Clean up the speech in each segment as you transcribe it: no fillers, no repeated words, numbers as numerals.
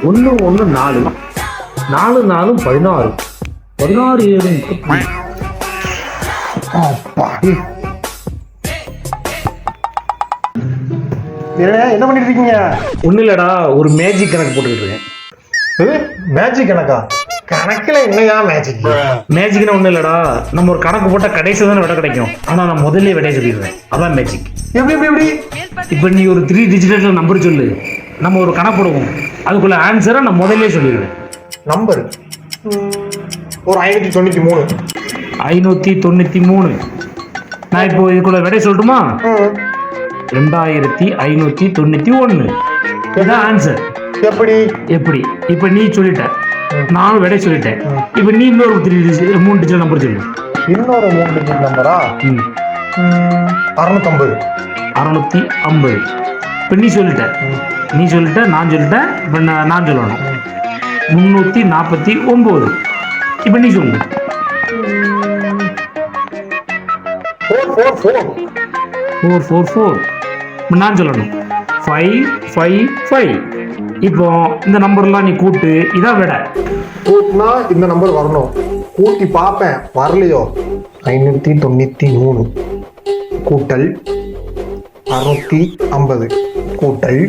ஒன்று ஒன்று 4, 4 4 16, 16 7 என்ன பண்ணிட்டு இருக்கீங்க? ஒன்றும் இல்லடா, ஒரு மேஜிக் கணக்கு போட்டுக்கிட்டு இருக்கேன். மேஜிக் கணக்கா? கணக்குல என்னையா மேஜிக்? மேஜிக்னா ஒன்றும் இல்லடா, நம்ம ஒரு கணக்கு போட்டால் கடைசி தானே விடை கிடைக்கும். ஆனால் நான் முதல்ல விடையை சொல்லிடுவேன், அதான் மேஜிக். எப்படி எப்படி எப்படி? இப்போ நீ ஒரு 3 டிஜிட்டல் நம்பர் சொல்லு, நம்ம ஒரு கணக்கு போடுவோம், அதுக்குள்ள ஆன்சரை நான் முதல்ல சொல்லிடுவேன். நம்பர் ஒரு 593. 593. நான் இப்போ இதுக்குள்ள விடை சொல்லட்டுமா? 2591. இதுதான் ஆன்சர். எப்படி எப்படி? இப்போ நீ சொல்லிட்ட, நானும் விடை சொல்லிட்டேன். இப்போ நீ இன்னொரு 3 டிஜிட்டல் நம்பர் சொல்லு. இன்னொரு 3 டிஜிட் நம்பரா? 650. 650. இப்போ நீ சொல்லிட்ட, நான் சொல்லிட்டேன். இப்போ நான் சொல்லணும். 349. இப்போ நீ சொல்லு. 444. இப்போ நான் சொல்லணும். 555. இப்போ இந்த நம்பர்லாம் நீ கூட்டு, இதான் விட. கூட்டினா இந்த நம்பர் வரணும். கூட்டி பார்ப்பேன், வரலையோ. 593 கூட்டல் 650 கூட்டல்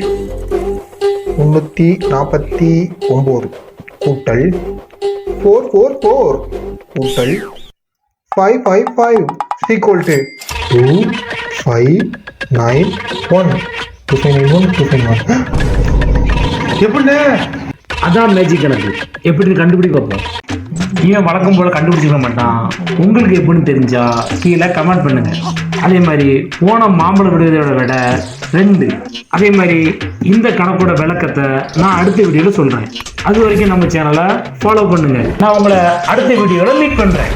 349 கூட்டல் 444 கூட்டல் 555 equal to 2591. 2591. எப்படி? அதான் மேஜிக் கணக்கு. எப்படி கண்டுபிடிக்க வைப்போம். ஏன் வழக்கம் போல கண்டுபிடிச்சிக்க மாட்டான். உங்களுக்கு எப்படின்னு தெரிஞ்சா கீழே கமெண்ட் பண்ணுங்க. அதே மாதிரி போன மாம்பழம் விடுவதோட விட 2. அதே மாதிரி இந்த கணக்கோட விளக்கத்தை நான் அடுத்த வீடியோல சொல்றேன். அது வரைக்கும் நம்ம சேனலை ஃபாலோ பண்ணுங்க. நான் உங்களை அடுத்த வீடியோல மீட் பண்றேன்.